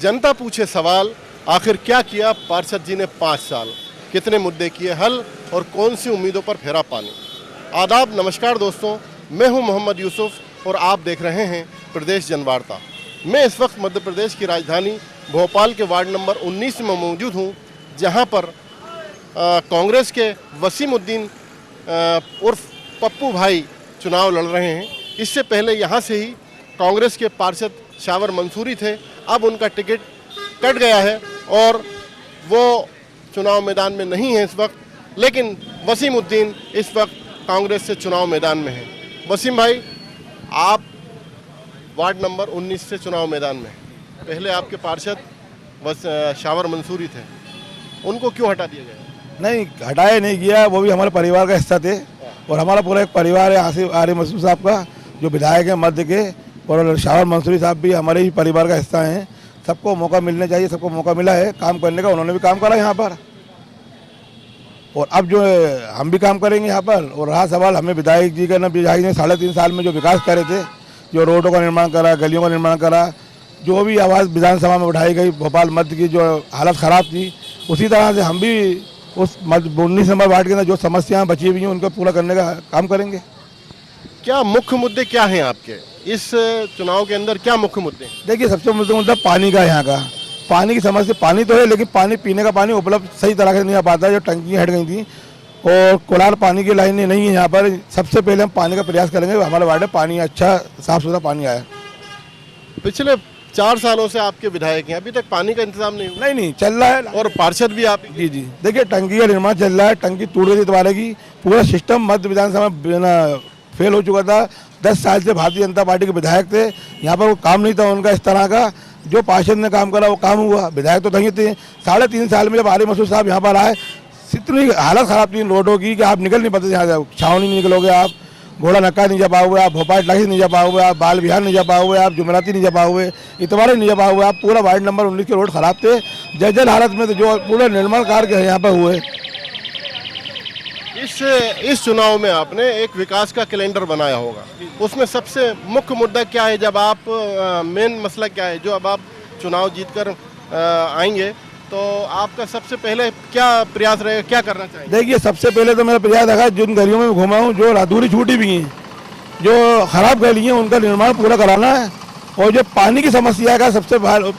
जनता पूछे सवाल, आखिर क्या किया पार्षद जी ने 5 साल, कितने मुद्दे किए हल और कौन सी उम्मीदों पर फेरा पानी। आदाब, नमस्कार दोस्तों, मैं हूं मोहम्मद यूसुफ और आप देख रहे हैं प्रदेश जनवार्ता। मैं इस वक्त मध्य प्रदेश की राजधानी भोपाल के वार्ड नंबर 19 में मौजूद हूं, जहां पर कांग्रेस के वसीमुद्दीन उर्फ पप्पू भाई चुनाव लड़ रहे हैं। इससे पहले यहां से ही कांग्रेस के पार्षद शावर मंसूरी थे, अब उनका टिकट कट गया है और वो चुनाव मैदान में नहीं है इस वक्त, लेकिन वसीमुद्दीन इस वक्त कांग्रेस से चुनाव मैदान में है। वसीम भाई, आप वार्ड नंबर 19 से चुनाव मैदान में हैं। पहले आपके पार्षद शावर मंसूरी थे, उनको क्यों हटा दिया गया? नहीं, हटाया नहीं गया, वो भी हमारे परिवार का हिस्सा थे और हमारा पूरा एक परिवार है। आरिफ मसूद साहब का जो विधायक है मध्य के, और शावर मंसूरी साहब भी हमारे ही परिवार का हिस्सा हैं। सबको मौका मिलना चाहिए, सबको मौका मिला है काम करने का, उन्होंने भी काम करा यहाँ पर और अब जो है हम भी काम करेंगे यहाँ पर। और रहा सवाल हमें विधायक जी का, ना विधायक ने 3.5 साल में जो विकास करे थे, जो रोडों का निर्माण करा, गलियों का निर्माण करा, जो भी आवाज़ विधानसभा में उठाई गई भोपाल मध्य की जो हालत ख़राब थी, उसी तरह से हम भी उस 19 नंबर वार्ड के अंदर जो समस्याएं बची हुई हैं उनको पूरा करने का काम करेंगे। क्या मुख्य मुद्दे क्या हैं आपके इस चुनाव के अंदर? क्या मुख्य मुद्दे हैं? देखिए, सबसे मुद्दा पानी का, यहाँ का पानी की समस्या। पानी तो है लेकिन पानी, पीने का पानी उपलब्ध सही तरह से नहीं आ पाता है। जो टंकियाँ हट गई थी और कुलाल पानी की लाइनें नहीं है यहाँ पर। सबसे पहले हम पानी का प्रयास करेंगे, हमारे वार्ड में पानी अच्छा साफ सुथरा पानी आया। पिछले 4 सालों से आपके विधायक हैं, अभी तक पानी का इंतजाम नहीं हुआ? नहीं चल रहा है। और पार्षद भी आप? जी। देखिए, टंकी का निर्माण चल रहा है, टंकी टूट गई थी दोबारा की। पूरा सिस्टम मध्य विधानसभा में फेल हो चुका था। 10 साल से भारतीय जनता पार्टी के विधायक थे, यहाँ पर वो काम नहीं था उनका इस तरह का। जो पार्षद ने काम करा वो काम हुआ, विधायक तो नहीं थे। 3.5 साल में जब आरिफ मसूद साहब यहाँ पर आए, इतनी हालत ख़राब थी रोडों की कि आप निकल नहीं पाते यहाँ से। छावनी नहीं निकलोगे आप, घोड़ा नक्का नहीं जा पाओगे आप, भोपाल टाकी नहीं जा पाओगे आप, बाल विहार नहीं जा पाओगे आप, जुमराती नहीं जा पाओगे, इतवारे नहीं जा पाओगे आप। पूरा वार्ड नंबर 19 के रोड ख़राब थे, जर्जर हालत में थे। जो पूरे निर्माण कार्य यहाँ पर हुए। इस चुनाव में आपने एक विकास का कैलेंडर बनाया होगा, उसमें सबसे मुख्य मुद्दा क्या है? जब आप मेन मसला क्या है जो अब आप चुनाव जीतकर आएंगे तो आपका सबसे पहले क्या प्रयास रहेगा, क्या करना चाहिए? देखिए, सबसे पहले तो मेरा प्रयास रखा, जिन गलियों में घुमा हूँ, जो अधूरी छूटी भी हैं, जो खराब गली हैं, उनका निर्माण पूरा कराना है। और जो पानी की समस्या का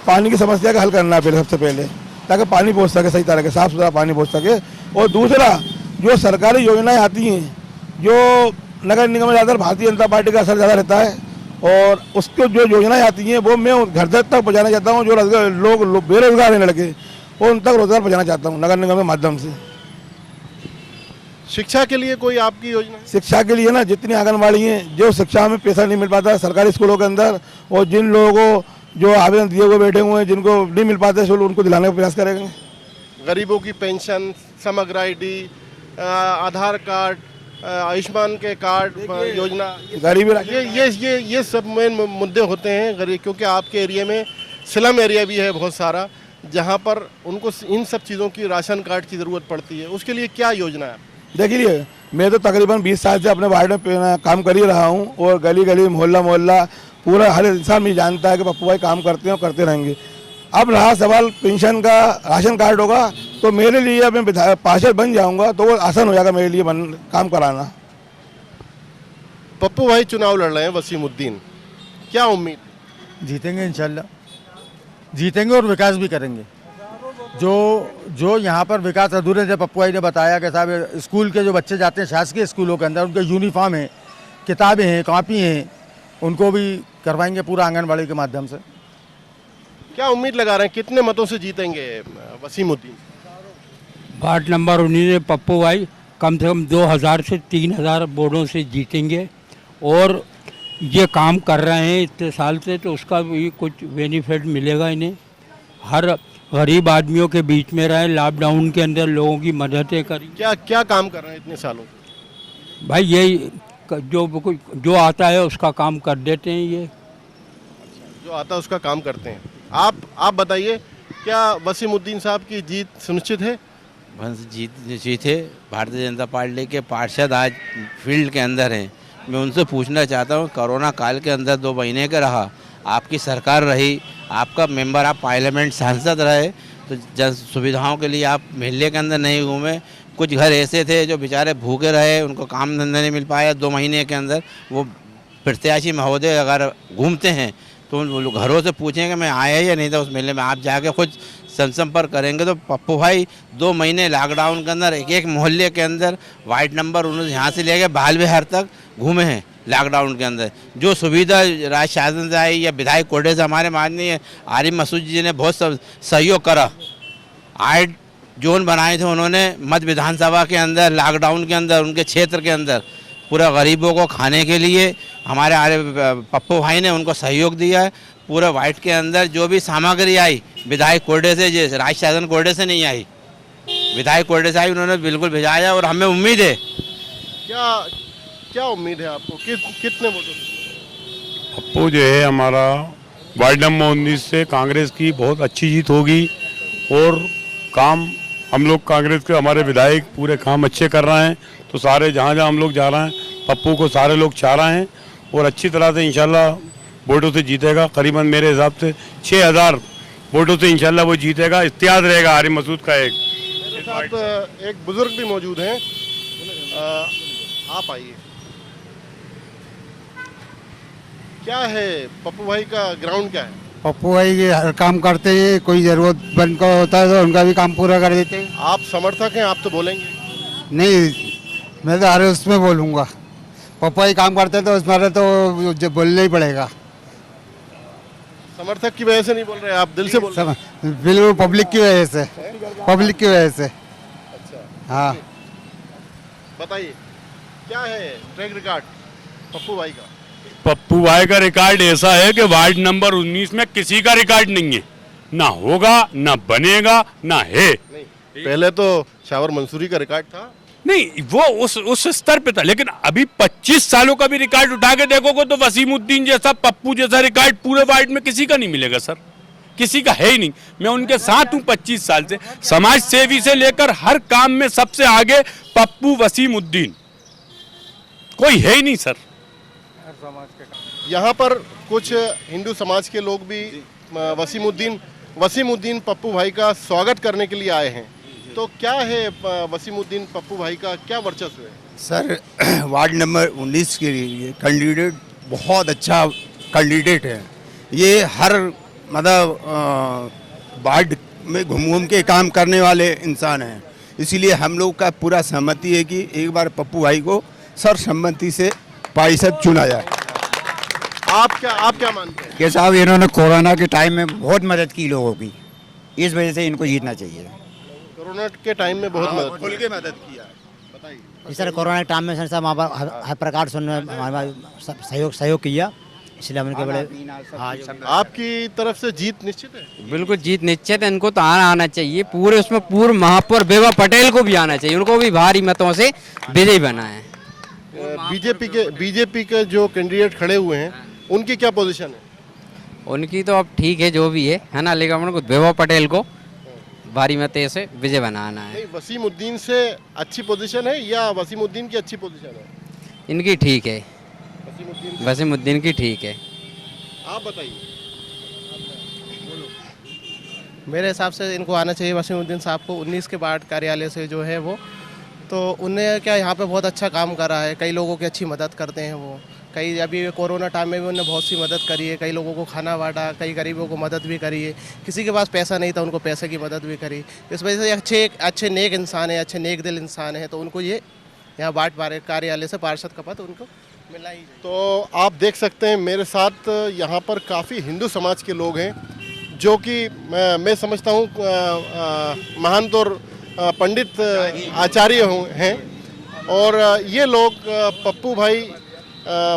पानी की समस्या का हल करना है सबसे पहले, ताकि पानी पहुँच सके, सही तरह के साफ सुथरा पानी पहुँच सके। और दूसरा, जो सरकारी योजनाएं आती हैं, जो नगर निगम में ज़्यादातर भारतीय जनता पार्टी का असर ज़्यादा रहता है, और उसको जो योजनाएं आती हैं वो मैं घर तक पहुँचाना चाहता हूँ। जो लोग बेरोजगार हैं लड़के, वो उन तक रोजगार पहुँचाना चाहता हूँ नगर निगम के माध्यम से। शिक्षा के लिए कोई आपकी योजना? शिक्षा के लिए ना, जितनी आंगनबाड़ी हैं, जो शिक्षा में पैसा नहीं मिल पाता सरकारी स्कूलों के अंदर, और जिन लोगों को जो आवेदन दिए हुए बैठे हुए हैं, जिनको नहीं मिल पाते, उनको दिलाने का प्रयास करेंगे। गरीबों की पेंशन, समग्र ID, आधार कार्ड, आयुष्मान के कार्ड योजना, गरीबी, ये सब मेन मुद्दे होते हैं गरीब, क्योंकि आपके एरिया में स्लम एरिया भी है बहुत सारा, जहां पर उनको इन सब चीज़ों की राशन कार्ड की ज़रूरत पड़ती है। उसके लिए क्या योजना है? देखिए, मैं तो तकरीबन 20 साल से अपने वार्ड में काम कर ही रहा हूँ, और गली गली, मोहल्ला पूरा हर इंसान भी जानता है कि पप्पू भाई काम करते हैं और करते रहेंगे। अब रहा सवाल पेंशन का, राशन कार्ड होगा तो मेरे लिए, अब मैं पार्षद बन जाऊंगा तो वो आसान हो जाएगा मेरे लिए काम कराना। पप्पू भाई चुनाव लड़ रहे हैं, वसीमुद्दीन, क्या उम्मीद? जीतेंगे इंशाल्लाह, जीतेंगे और विकास भी करेंगे। जो यहाँ पर विकास अधूरे, जब पप्पू भाई ने बताया कि साहब स्कूल के जो बच्चे जाते हैं शासकीय स्कूलों के अंदर, उनके यूनिफॉर्म है, किताबें हैं, कॉपी हैं, उनको भी करवाएंगे पूरा आंगनबाड़ी के माध्यम से। क्या उम्मीद लगा रहे हैं, कितने मतों से जीतेंगे वसीमुद्दीन? वार्ड नंबर 19 में पप्पू भाई कम से कम 2000 से 3000 वोटों से जीतेंगे, और ये काम कर रहे हैं इतने साल से, तो उसका भी कुछ बेनिफिट मिलेगा इन्हें। हर गरीब आदमियों के बीच में रहे, लॉकडाउन के अंदर लोगों की मददें करी। क्या काम कर रहे हैं इतने सालों से? भाई यही जो आता है उसका काम कर देते हैं, ये जो आता है उसका काम करते हैं। आप बताइए, क्या वसीमुद्दीन साहब की जीत सुनिश्चित है? जीत है। भारतीय जनता पार्टी के पार्षद आज फील्ड के अंदर हैं। मैं उनसे पूछना चाहता हूँ, कोरोना काल के अंदर 2 महीने का रहा, आपकी सरकार रही, आपका मेंबर ऑफ पार्लियामेंट सांसद रहे, तो जन सुविधाओं के लिए आप मेले के अंदर नहीं घूमे। कुछ घर ऐसे थे जो बेचारे भूखे रहे, उनको काम धंधा नहीं मिल पाया 2 महीने के अंदर। वो प्रत्याशी महोदय अगर घूमते हैं तो वो लोग घरों से पूछेंगे मैं आया या नहीं था उस मेले में, आप जाके खुद जनसंपर्क करेंगे तो पप्पू भाई 2 महीने लॉकडाउन के अंदर एक एक मोहल्ले के अंदर वार्ड नंबर 19 यहाँ से लेके बाल विहार तक घूमे हैं लॉकडाउन के अंदर। जो सुविधा राज्य शासन से आई या विधायक कोटे से हमारे माननीय आरिफ मसूद जी ने बहुत सहयोग करा। 8 जोन बनाए थे उन्होंने मध्य विधानसभा के अंदर, लॉकडाउन के अंदर उनके क्षेत्र के अंदर पूरा गरीबों को खाने के लिए हमारे पप्पू भाई ने उनको सहयोग दिया है। पूरे वाइट के अंदर जो भी सामग्री आई विधायक कोटे से, जैसे राज्य शासन कोटे से नहीं आई, विधायक कोटे से आई, उन्होंने बिल्कुल भिजाया। और हमें उम्मीद है, क्या उम्मीद है आपको कितने वोटों से? पप्पू जो है हमारा वार्ड नंबर 19 से कांग्रेस की बहुत अच्छी जीत होगी। और काम हम लोग कांग्रेस के हमारे विधायक पूरे काम अच्छे कर रहे हैं, तो सारे जहाँ जहाँ हम लोग जा रहे हैं पप्पू को सारे लोग चाह रहे हैं और अच्छी तरह से इंशाल्लाह वोटों से जीतेगा। करीबन मेरे हिसाब से 6000 वोटों से इंशाल्लाह वो जीतेगा। इत्याद रहेगा आरिफ मसूद का। मेरे साथ एक बुजुर्ग भी मौजूद हैं, आप आइए। क्या है पप्पू भाई का ग्राउंड क्या है? पप्पू भाई ये हर काम करते हैं, कोई ज़रूरतमंद का होता है तो उनका भी काम पूरा कर देते हैं। आप समर्थक हैं, आप तो बोलेंगे। नहीं, मैं तो हर उसमें बोलूँगा। पप्पू भाई काम करते हैं तो उसमें तो जो बोलना ही पड़ेगा। समर्थक की वजह से नहीं बोल रहे, आप दिल से बोल रहे हैं। बिल्कुल पब्लिक की वजह से, पब्लिक की वजह से। अच्छा, हाँ, बताइए क्या है ट्रैक रिकॉर्ड पप्पू भाई का? पप्पू भाई का रिकॉर्ड ऐसा है कि वार्ड नंबर 19 में किसी का रिकॉर्ड नहीं है, ना होगा ना बनेगा ना है। नहीं, पहले तो शावर मंसूरी का रिकॉर्ड था। नहीं, वो उस स्तर पे था, लेकिन अभी 25 सालों का भी रिकॉर्ड उठा के देखोगे तो वसीमुद्दीन जैसा, पप्पू जैसा रिकॉर्ड पूरे वार्ड में किसी का नहीं मिलेगा सर, किसी का है ही नहीं। मैं उनके साथ हूँ 25 साल से, समाज सेवी से लेकर हर काम में सबसे आगे पप्पू वसीमुद्दीन, कोई है ही नहीं सर। यहाँ पर कुछ हिंदू समाज के लोग भी वसीमुद्दीन पप्पू भाई का स्वागत करने के लिए आए हैं। तो क्या है वसीमुद्दीन पप्पू भाई का क्या वर्चस्व है? सर वार्ड नंबर 19 के लिए कैंडिडेट बहुत अच्छा कैंडिडेट है। ये हर मतलब वार्ड में घूम के काम करने वाले इंसान हैं, इसीलिए हम लोग का पूरा सहमति है कि एक बार पप्पू भाई को सर्वसम्मति से पार्षद चुना जाए। आप क्या मानते हैं? कि साहब इन्होंने कोरोना के टाइम में बहुत मदद की लोगों की, इस वजह से इनको जीतना चाहिए। कोरोना के टाइम में बहुत मदद खुल के मदद किया। बताइए। सर कोरोना के टाइम में सर सब हर प्रकार से उन्होंने हमारा सहयोग किया, इसलिए हम उनके बड़े। हाँ, आपकी तरफ से जीत निश्चित है? बिल्कुल जीत निश्चित है। इनको तो आना चाहिए पूरे, उसमें पूर्व महापौर बेवा पटेल को भी आना चाहिए, उनको भी भारी मतों से विजयी बना है। बीजेपी के जो कैंडिडेट खड़े हुए हैं उनकी क्या पोजीशन है? उनकी तो अब ठीक है जो भी है ना, लेकिन उनको बेवा पटेल को भारी मतों से विजय बनाना है। नहीं, वसीमुद्दीन से अच्छी पोजीशन है या वसीमुद्दीन की अच्छी पोजीशन है? इनकी ठीक है, वसीमुद्दीन की ठीक है। आप बताइए। मेरे हिसाब से इनको आना चाहिए वसीमुद्दीन साहब को। 19 के वार्ड कार्यालय से जो है वो, तो उन्हें क्या यहाँ पे बहुत अच्छा काम करा है, कई लोगों की अच्छी मदद करते हैं वो। कई अभी कोरोना टाइम में भी उन्होंने बहुत सी मदद करी है, कई लोगों को खाना बांटा, कई गरीबों को मदद भी करी है। किसी के पास पैसा नहीं था उनको पैसे की मदद भी करी। इस वजह से अच्छे नेक इंसान है, अच्छे नेक दिल इंसान है, तो उनको ये यहाँ वार्ड कार्यालय से पार्षद का पद उनको मिलना ही चाहिए। तो आप देख सकते हैं मेरे साथ यहाँ पर काफ़ी हिंदू समाज के लोग हैं, जो कि मैं समझता हूँ महंत और पंडित आचार्य हैं, और ये लोग पप्पू भाई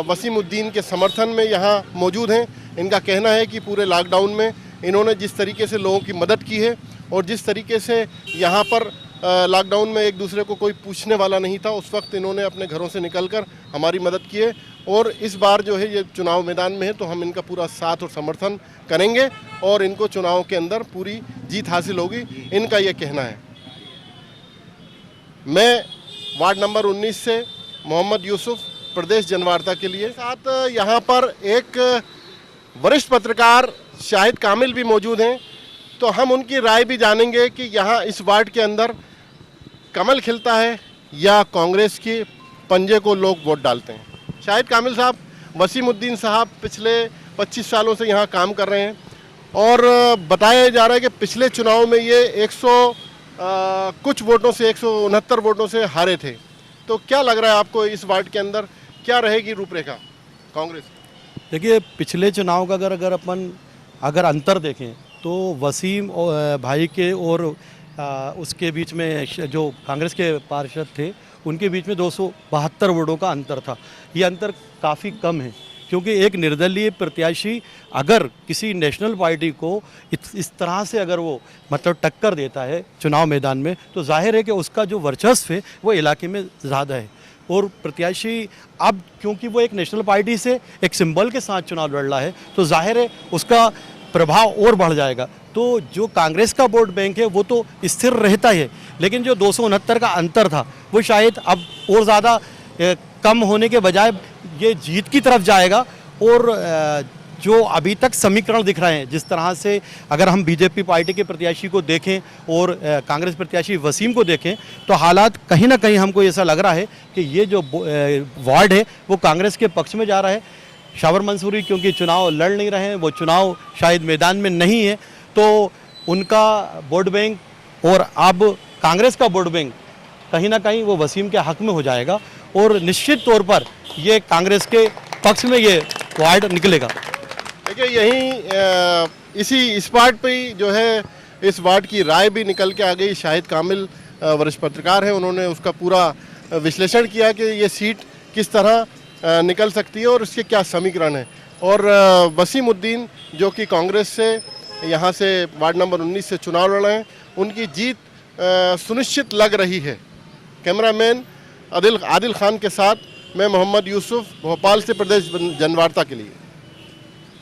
वसीमुद्दीन के समर्थन में यहाँ मौजूद हैं। इनका कहना है कि पूरे लॉकडाउन में इन्होंने जिस तरीके से लोगों की मदद की है और जिस तरीके से यहाँ पर लॉकडाउन में एक दूसरे को कोई पूछने वाला नहीं था, उस वक्त इन्होंने अपने घरों से निकलकर हमारी मदद की है। और इस बार जो है ये चुनाव मैदान में है, तो हम इनका पूरा साथ और समर्थन करेंगे और इनको चुनाव के अंदर पूरी जीत हासिल होगी, इनका ये कहना है। मैं वार्ड नंबर 19 से मोहम्मद यूसुफ, प्रदेश जनवार्ता के लिए। साथ यहाँ पर एक वरिष्ठ पत्रकार शाहिद कामिल भी मौजूद हैं, तो हम उनकी राय भी जानेंगे कि यहाँ इस वार्ड के अंदर कमल खिलता है या कांग्रेस के पंजे को लोग वोट डालते हैं। शाहिद कामिल साहब, वसीमुद्दीन साहब पिछले 25 सालों से यहाँ काम कर रहे हैं और बताया जा रहा है कि पिछले चुनाव में ये 100 कुछ वोटों से 169 वोटों से हारे थे। तो क्या लग रहा है आपको इस वार्ड के अंदर क्या रहेगी रूपरेखा कांग्रेस? देखिए, पिछले चुनाव का अगर अपन अंतर देखें तो वसीम भाई के और उसके बीच में जो कांग्रेस के पार्षद थे उनके बीच में 272 वोटों का अंतर था। ये अंतर काफ़ी कम है, क्योंकि एक निर्दलीय प्रत्याशी अगर किसी नेशनल पार्टी को इस तरह से अगर वो मतलब टक्कर देता है चुनाव मैदान में, तो जाहिर है कि उसका जो वर्चस्व है वो इलाके में ज़्यादा है। और प्रत्याशी अब क्योंकि वो एक नेशनल पार्टी से एक सिंबल के साथ चुनाव लड़ रहा है, तो जाहिर है उसका प्रभाव और बढ़ जाएगा। तो जो कांग्रेस का वोट बैंक है वो तो स्थिर रहता है, लेकिन जो 269 का अंतर था वो शायद अब और ज़्यादा कम होने के बजाय ये जीत की तरफ जाएगा। और जो अभी तक समीकरण दिख रहे हैं, जिस तरह से अगर हम बीजेपी पार्टी के प्रत्याशी को देखें और कांग्रेस प्रत्याशी वसीम को देखें, तो हालात कहीं ना कहीं हमको ऐसा लग रहा है कि ये जो वार्ड है वो कांग्रेस के पक्ष में जा रहा है। शावर मंसूरी क्योंकि चुनाव लड़ नहीं रहे हैं, वो चुनाव शायद मैदान में नहीं है, तो उनका वोट बैंक और अब कांग्रेस का वोट बैंक कहीं ना कहीं वो वसीम के हक में हो जाएगा और निश्चित तौर पर ये कांग्रेस के पक्ष में ये वार्ड निकलेगा। देखिए, यहीं इस वार्ड पे ही जो है इस वार्ड की राय भी निकल के आ गई। शाहिद कामिल वरिष्ठ पत्रकार हैं, उन्होंने उसका पूरा विश्लेषण किया कि ये सीट किस तरह निकल सकती है और इसके क्या समीकरण है। और वसीमुद्दीन जो कि कांग्रेस से यहाँ से वार्ड नंबर 19 से चुनाव लड़ रहे हैं, उनकी जीत सुनिश्चित लग रही है। कैमरामैन आदिल खान के साथ मैं मोहम्मद यूसुफ, भोपाल से प्रदेश जनवार्ता के लिए।